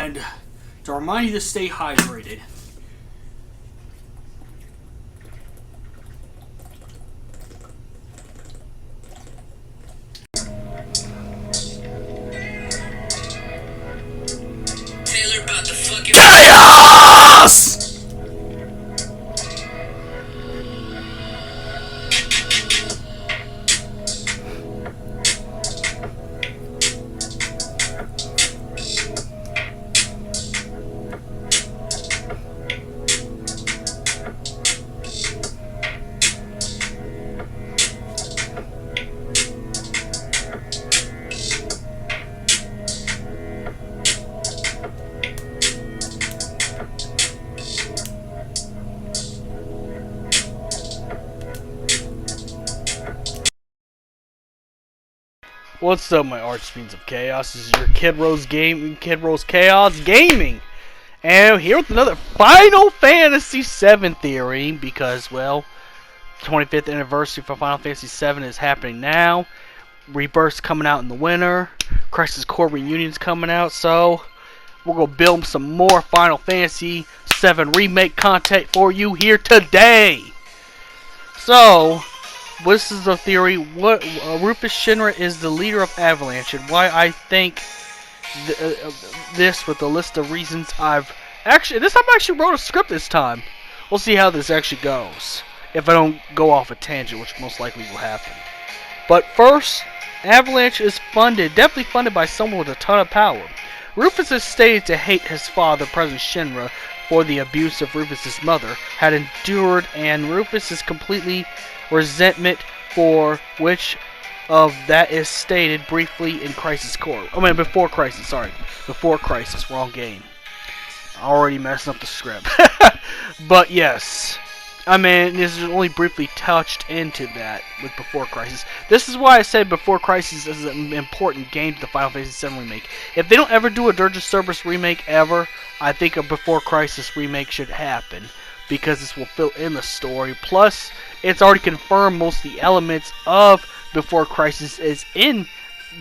And to remind you to stay hydrated. Taylor about the fucking Chaos! What's up, my archfiends of chaos? This is your Kid Rose Chaos Gaming, and here with another Final Fantasy VII theory. Because, well, 25th anniversary for Final Fantasy VII is happening now. Rebirth's coming out in the winter. Crisis Core Reunion's coming out, so we're gonna build some more Final Fantasy VII Remake content for you here today. So, this is a theory. What Rufus Shinra is the leader of Avalanche, and why I think this with a list of reasons. I've actually wrote a script this time. We'll see how this actually goes. If I don't go off a tangent, which most likely will happen. But first, Avalanche is definitely funded by someone with a ton of power. Rufus is stated to hate his father, President Shinra, for the abuse of Rufus's mother had endured, and Rufus is completely resentment for which of that is stated briefly in Crisis Core. I mean, before Crisis, sorry. Before Crisis, wrong game. Already messing up the script. But yes, I mean, this is only briefly touched into that with Before Crisis. This is why I said Before Crisis is an important game to the Final Fantasy VII Remake. If they don't ever do a Dirge of Cerberus remake ever, I think a Before Crisis remake should happen, because this will fill in the story. Plus, it's already confirmed most of the elements of Before Crisis is in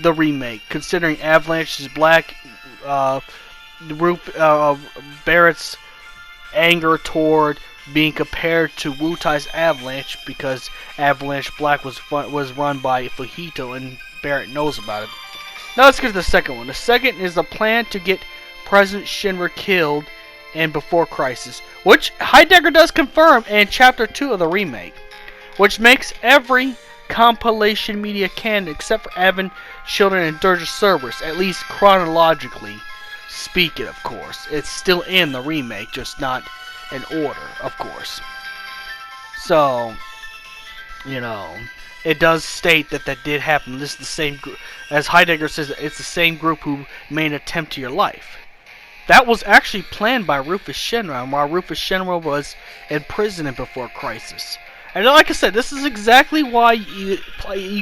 the remake, considering Avalanche is black, Barrett's anger toward being compared to Wutai's Avalanche, because Avalanche Black was run by Fujito, and Barrett knows about it. Now let's get to the second one. The second is the plan to get President Shinra killed in Before Crisis, which Heidegger does confirm in Chapter 2 of the remake, which makes every compilation media canon except for Evan, Children, and Dirge of Cerberus, at least chronologically speaking, of course. It's still in the remake, just not in order, of course. So, you know, it does state that that did happen. This is the same group, as Heidegger says, it's the same group who made an attempt to your life. That was actually planned by Rufus Shinra, and while Rufus Shinra was in prison Before Crisis. And like I said, this is exactly why you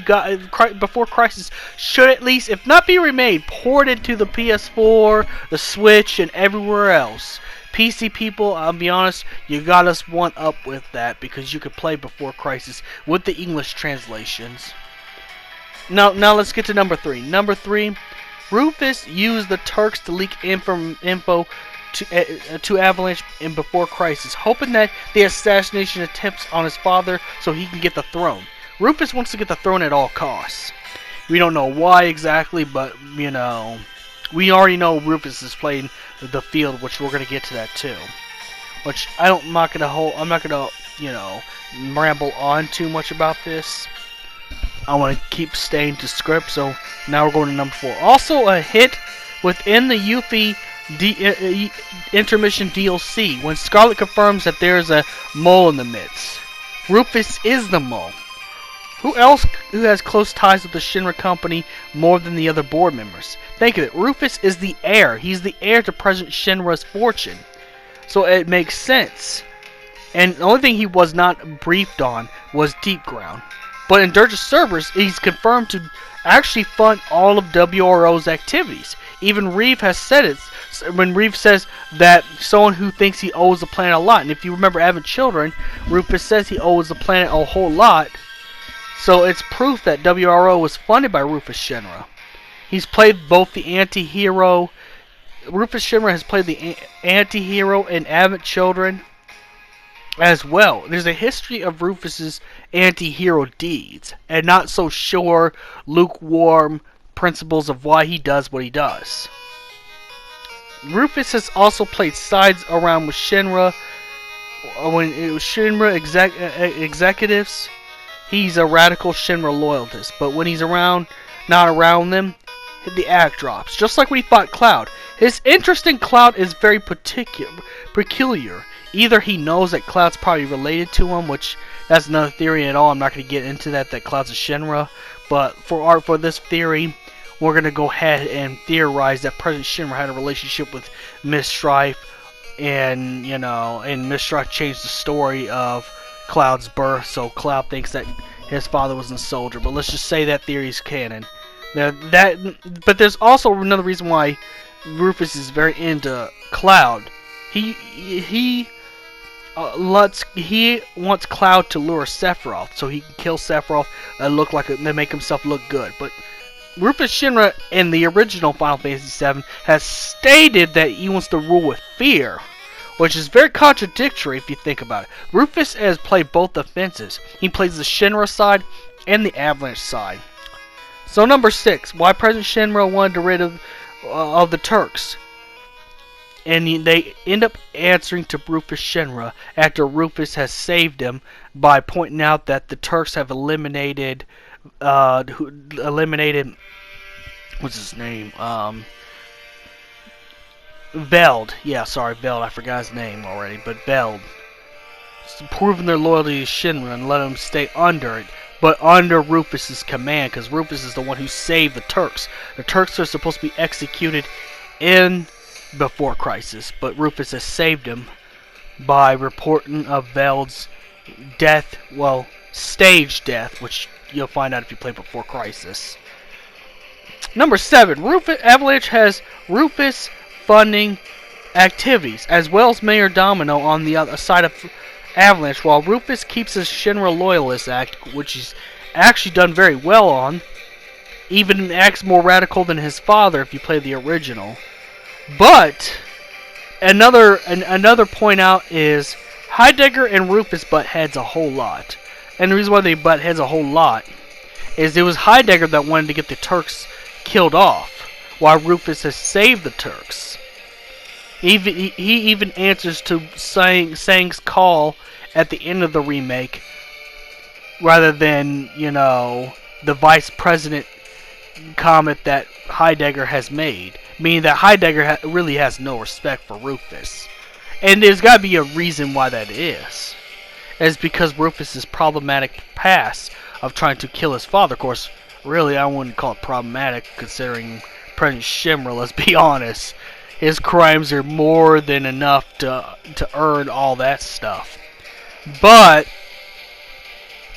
got Before Crisis should at least, if not be remade, poured into the PS4, the Switch, and everywhere else. PC people, I'll be honest, you got us one up with that, because you could play Before Crisis with the English translations. Now let's get to number 3. Number 3, Rufus used the Turks to leak info to Avalanche in Before Crisis, hoping that the assassination attempts on his father so he can get the throne. Rufus wants to get the throne at all costs. We don't know why exactly, but, you know, we already know Rufus is playing the field, which we're gonna get to that too. Which I'm not gonna, you know, ramble on too much about this. I want to keep staying to script, so now we're going to number 4. Also a hit within the Yuffie intermission DLC, when Scarlet confirms that there is a mole in the midst. Rufus is the mole. Who else who has close ties with the Shinra company more than the other board members? Think of it. Rufus is the heir. He's the heir to President Shinra's fortune. So it makes sense. And the only thing he was not briefed on was Deep Ground. But in Dirge of Cerberus, he's confirmed to actually fund all of WRO's activities. Even Reeve has said it. When Reeve says that someone who thinks he owes the planet a lot. And if you remember Having Children, Rufus says he owes the planet a whole lot. So it's proof that WRO was funded by Rufus Shinra. He's played both the anti-hero Rufus Shinra has played the anti-hero in Advent Children as well. There's a history of Rufus's anti-hero deeds, and not so sure, lukewarm principles of why he does what he does. Rufus has also played sides around with Shinra. When it was Shinra executives, he's a radical Shinra loyalist, but when he's not around them, the act drops. Just like when he fought Cloud. His interest in Cloud is very peculiar. Either he knows that Cloud's probably related to him, which that's another theory at all. I'm not going to get into that Cloud's a Shinra. But for this theory, we're going to go ahead and theorize that President Shinra had a relationship with Miss Strife, and Miss Strife changed the story of Cloud's birth, so Cloud thinks that his father was a soldier. But let's just say that theory is canon. But there's also another reason why Rufus is very into Cloud. He wants Cloud to lure Sephiroth so he can kill Sephiroth and make himself look good. But Rufus Shinra in the original Final Fantasy VII has stated that he wants to rule with fear, which is very contradictory if you think about it. Rufus has played both offenses. He plays the Shinra side and the Avalanche side. So number 6, why President Shinra wanted to get rid of the Turks. And they end up answering to Rufus Shinra after Rufus has saved him by pointing out that the Turks have eliminated what's his name? Veld. Yeah, sorry, Veld. I forgot his name already, but Veld. Proving their loyalty to Shinra and letting them stay under it. But under Rufus's command, because Rufus is the one who saved the Turks. The Turks are supposed to be executed before Crisis, but Rufus has saved him by reporting of Veld's death, well, staged death, which you'll find out if you play Before Crisis. Number 7, Avalanche has Rufus funding activities, as well as Mayor Domino on the other side of Avalanche, while Rufus keeps his Shinra Loyalist Act, which he's actually done very well on, even acts more radical than his father if you play the original. But another point out is Heidegger and Rufus butt heads a whole lot. And the reason why they butt heads a whole lot is it was Heidegger that wanted to get the Turks killed off, while Rufus has saved the Turks. He even answers to Sang's call at the end of the remake, rather than, the vice president comment that Heidegger has made. Meaning that Heidegger really has no respect for Rufus. And there's got to be a reason why that is. It's because Rufus's problematic past of trying to kill his father. Of course, really, I wouldn't call it problematic considering President Shinra, let's be honest. His crimes are more than enough to earn all that stuff. But,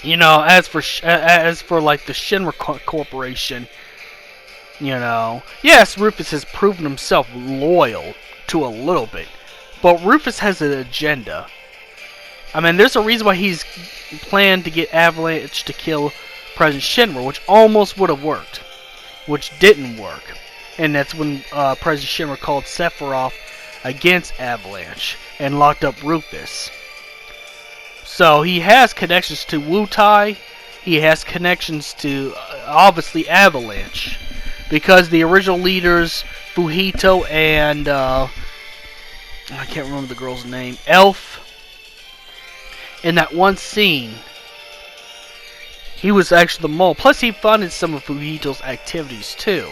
as for like the Shinra Corporation, yes, Rufus has proven himself loyal to a little bit, but Rufus has an agenda. I mean, there's a reason why he's planned to get Avalanche to kill President Shinra, which almost would have worked, which didn't work. And that's when President Shinra called Sephiroth against Avalanche and locked up Rufus. So he has connections to Wutai. He has connections to, obviously, Avalanche. Because the original leaders, Fujito and, I can't remember the girl's name, Elf, in that one scene, he was actually the mole. Plus, he funded some of Fujito's activities, too,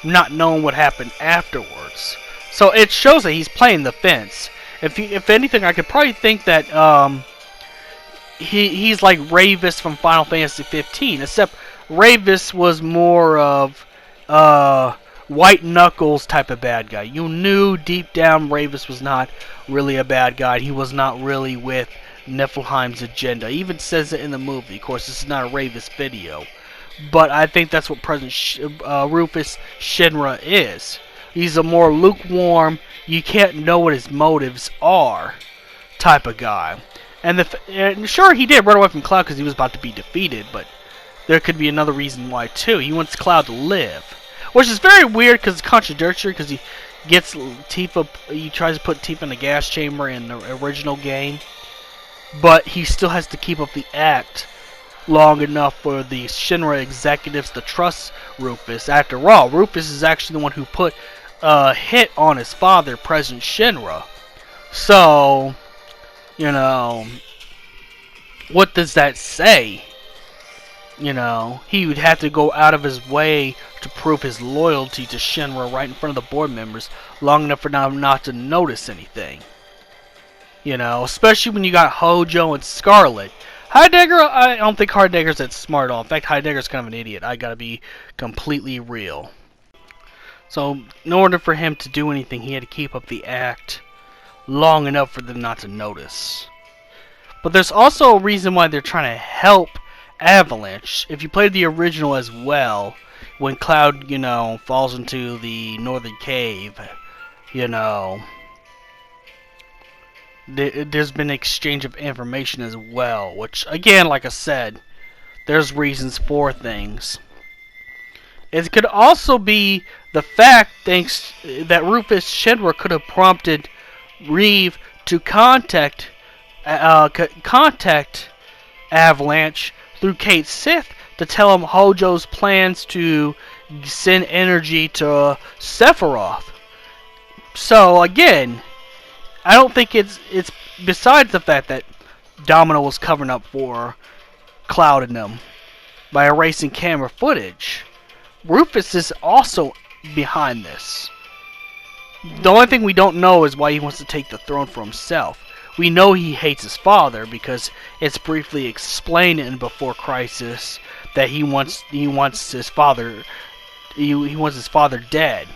not knowing what happened afterwards. So it shows that he's playing the fence. If anything, I could probably think that he's like Rufus from Final Fantasy 15, except Rufus was more of White Knuckles type of bad guy. You knew deep down Rufus was not really a bad guy. He was not really with Niflheim's agenda. He even says it in the movie. Of course, this is not a Rufus video. But I think that's what President Rufus Shinra is. He's a more lukewarm, you can't know what his motives are type of guy. And sure, he did run away from Cloud because he was about to be defeated, but there could be another reason why too. He wants Cloud to live. Which is very weird because it's contradictory, because gets Tifa. He tries to put Tifa in the gas chamber in the original game, but he still has to keep up the act long enough for the Shinra executives to trust Rufus. After all, Rufus is actually the one who put a hit on his father, President Shinra. So, you know, what does that say? You know, he would have to go out of his way to prove his loyalty to Shinra right in front of the board members long enough for them not to notice anything. You know, especially when you got Hojo and Scarlet. Heidegger, I don't think Heidegger's that smart at all. In fact, Heidegger's kind of an idiot. I gotta be completely real. So, in order for him to do anything, he had to keep up the act long enough for them not to notice. But there's also a reason why they're trying to help Avalanche. If you played the original as well, when Cloud, you know, falls into the northern cave, you know, there's been exchange of information as well, which, again, like I said, there's reasons for things. It could also be the fact, thanks that Rufus Shinra could have prompted Reeve to contact Avalanche through Kate Sith to tell him Hojo's plans to send energy to Sephiroth. So again, I don't think it's besides the fact that Domino was covering up for Cloud and them by erasing camera footage. Rufus is also behind this. The only thing we don't know is why he wants to take the throne for himself. We know he hates his father because it's briefly explained in Before Crisis that he wants his father dead.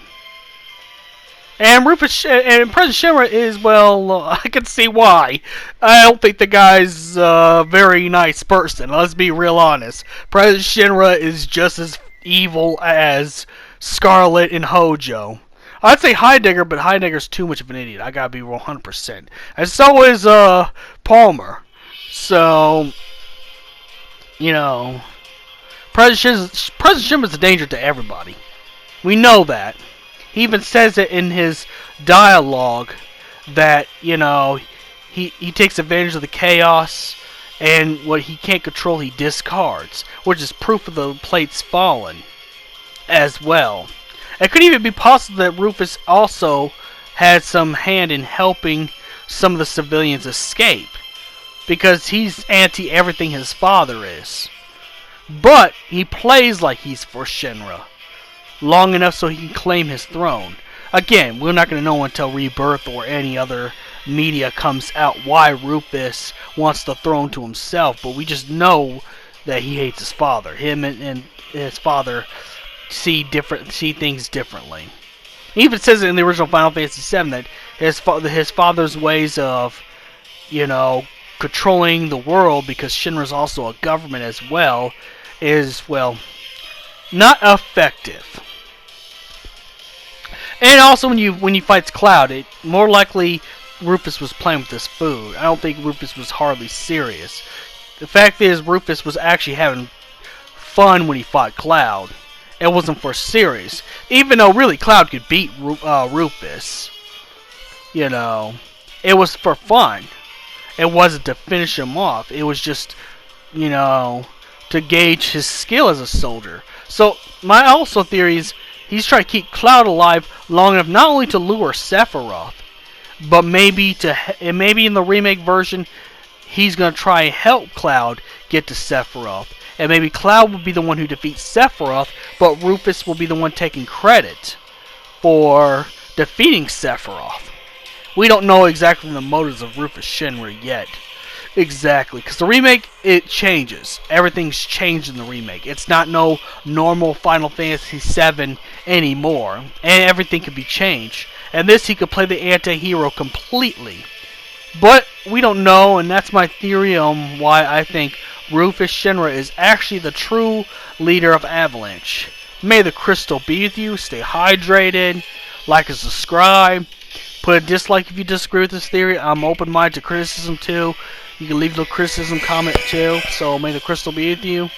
And Rufus and President Shinra is, well, I can see why. I don't think the guy's a very nice person. Let's be real honest. President Shinra is just as evil as Scarlet and Hojo. I'd say Heidegger, but Heidegger's too much of an idiot. I gotta be 100%. And so is Palmer. So, you know, President Shinra's a danger to everybody. We know that. He even says it in his dialogue that, you know, he takes advantage of the chaos, and what he can't control he discards, which is proof of the plates fallen as well. It could even be possible that Rufus also had some hand in helping some of the civilians escape, because he's anti everything his father is. But he plays like he's for Shinra long enough so he can claim his throne. Again, we're not going to know until Rebirth or any other media comes out why Rufus wants the throne to himself, but we just know that he hates his father. Him and his father see things differently. He even says it in the original Final Fantasy VII that his father's ways of, you know, controlling the world, because Shinra's also a government as well, is, well, not effective. And also when he fights Cloud, it more likely Rufus was playing with his food. I don't think Rufus was hardly serious. The fact is, Rufus was actually having fun when he fought Cloud. It wasn't for serious. Even though really Cloud could beat Rufus. You know, it was for fun. It wasn't to finish him off. It was just, you know, to gauge his skill as a soldier. So my also theory is he's trying to keep Cloud alive long enough not only to lure Sephiroth, but maybe in the remake version he's going to try and help Cloud get to Sephiroth. And maybe Cloud will be the one who defeats Sephiroth, but Rufus will be the one taking credit for defeating Sephiroth. We don't know exactly the motives of Rufus Shinra yet. Exactly, because the remake, it changes. Everything's changed in the remake. It's not no normal Final Fantasy VII anymore, and everything can be changed. And this, he could play the anti-hero completely. But we don't know, and that's my theory on why I think Rufus Shinra is actually the true leader of Avalanche. May the crystal be with you. Stay hydrated. Like and subscribe. Put a dislike if you disagree with this theory. I'm open-minded to criticism too. You can leave a criticism comment too. So may the crystal be with you.